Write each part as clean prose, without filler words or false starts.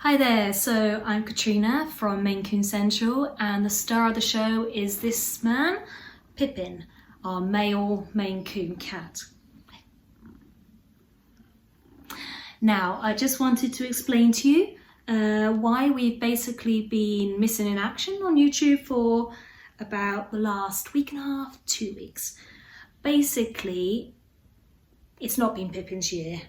Hi there, so I'm Katrina from Maine Coon Central, and the star of the show is this man, Pippin, our male Maine Coon cat. Now, I just wanted to explain to you why we've basically been missing in action on YouTube for about the last week and a half, 2 weeks. Basically, it's not been Pippin's year,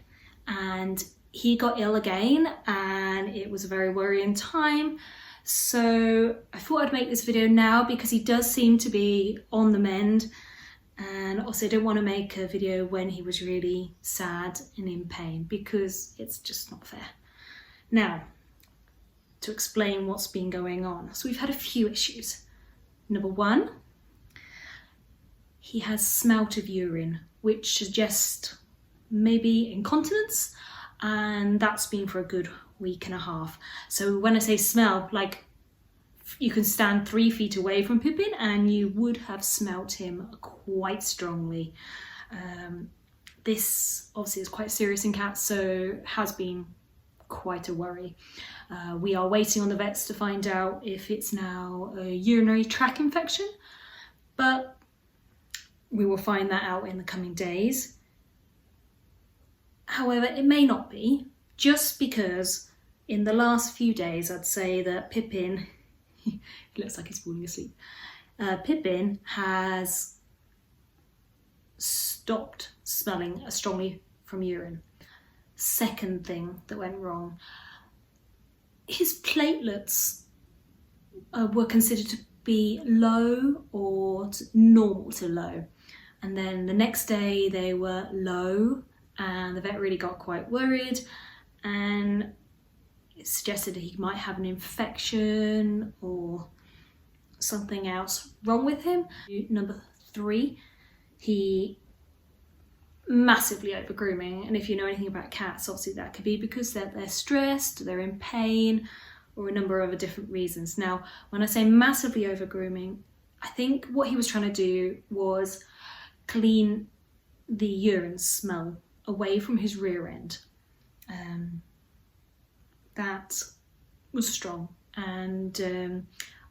and he got ill again, and it was a very worrying time. So I thought I'd make this video now because he does seem to be on the mend, and also I don't want to make a video when he was really sad and in pain because it's just not fair. Now, to explain what's been going on. So we've had a few issues. Number one, he has smelt of urine, which suggests maybe incontinence, and that's been for a good week and a half. So when I say smell, like you can stand 3 feet away from Pippin and you would have smelt him quite strongly. This obviously is quite serious in cats, so has been quite a worry. We are waiting on the vets to find out if it's now a urinary tract infection, but we will find that out in the coming days. However, it may not be, just because in the last few days I'd say that Pippin, he looks like he's falling asleep, Pippin has stopped smelling as strongly from urine. Second thing that went wrong, his platelets were considered to be low or normal to low, and then the next day they were low, and the vet really got quite worried and it suggested that he might have an infection or something else wrong with him. Number three, he massively over grooming, and if you know anything about cats, obviously that could be because they're stressed, they're in pain, or a number of other different reasons. Now, when I say massively over grooming, I think what he was trying to do was clean the urine smell away from his rear end. That was strong, and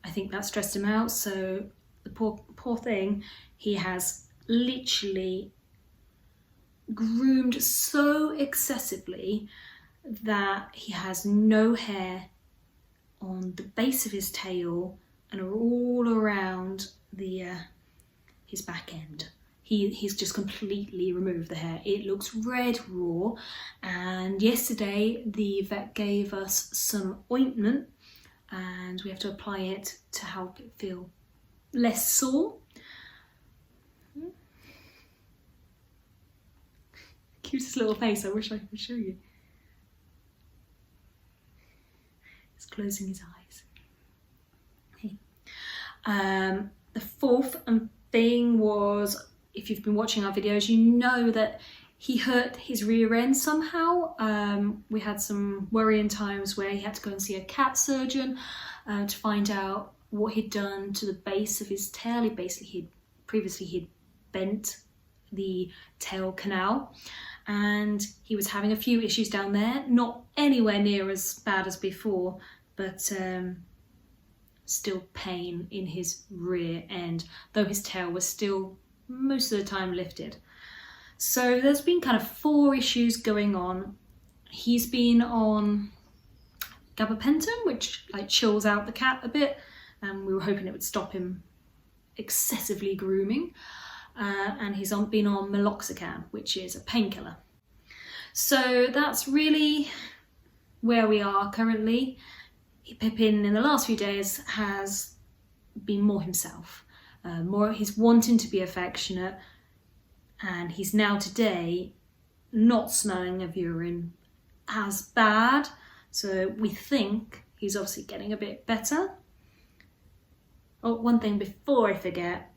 I think that stressed him out. So the poor thing, he has literally groomed so excessively that he has no hair on the base of his tail and all around his back end. He's just completely removed the hair. It looks red raw, and yesterday the vet gave us some ointment and we have to apply it to help it feel less sore. Cutest little face, I wish I could show you. He's closing his eyes. Hey. The fourth thing was, if you've been watching our videos, you know that he hurt his rear end somehow. We had some worrying times where he had to go and see a cat surgeon to find out what he'd done to the base of his tail. Previously he'd bent the tail canal, and he was having a few issues down there, not anywhere near as bad as before, but still pain in his rear end, though his tail was still most of the time lifted. So there's been kind of 4 issues going on. He's been on gabapentin, which like chills out the cat a bit, and we were hoping it would stop him excessively grooming. And he's been on meloxicam, which is a painkiller. So that's really where we are currently. Pippin in the last few days has been more himself. He's wanting to be affectionate, and he's now today not smelling of urine as bad. So we think he's obviously getting a bit better. Oh, one thing before I forget,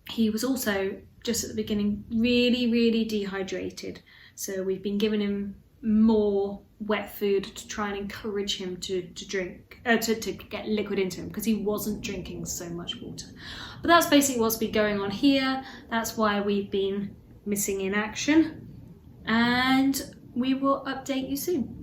he was also just at the beginning really dehydrated. So we've been giving him more wet food to try and encourage him to drink, to get liquid into him, because he wasn't drinking so much water. But that's basically what's been going on here. That's why we've been missing in action, and we will update you soon.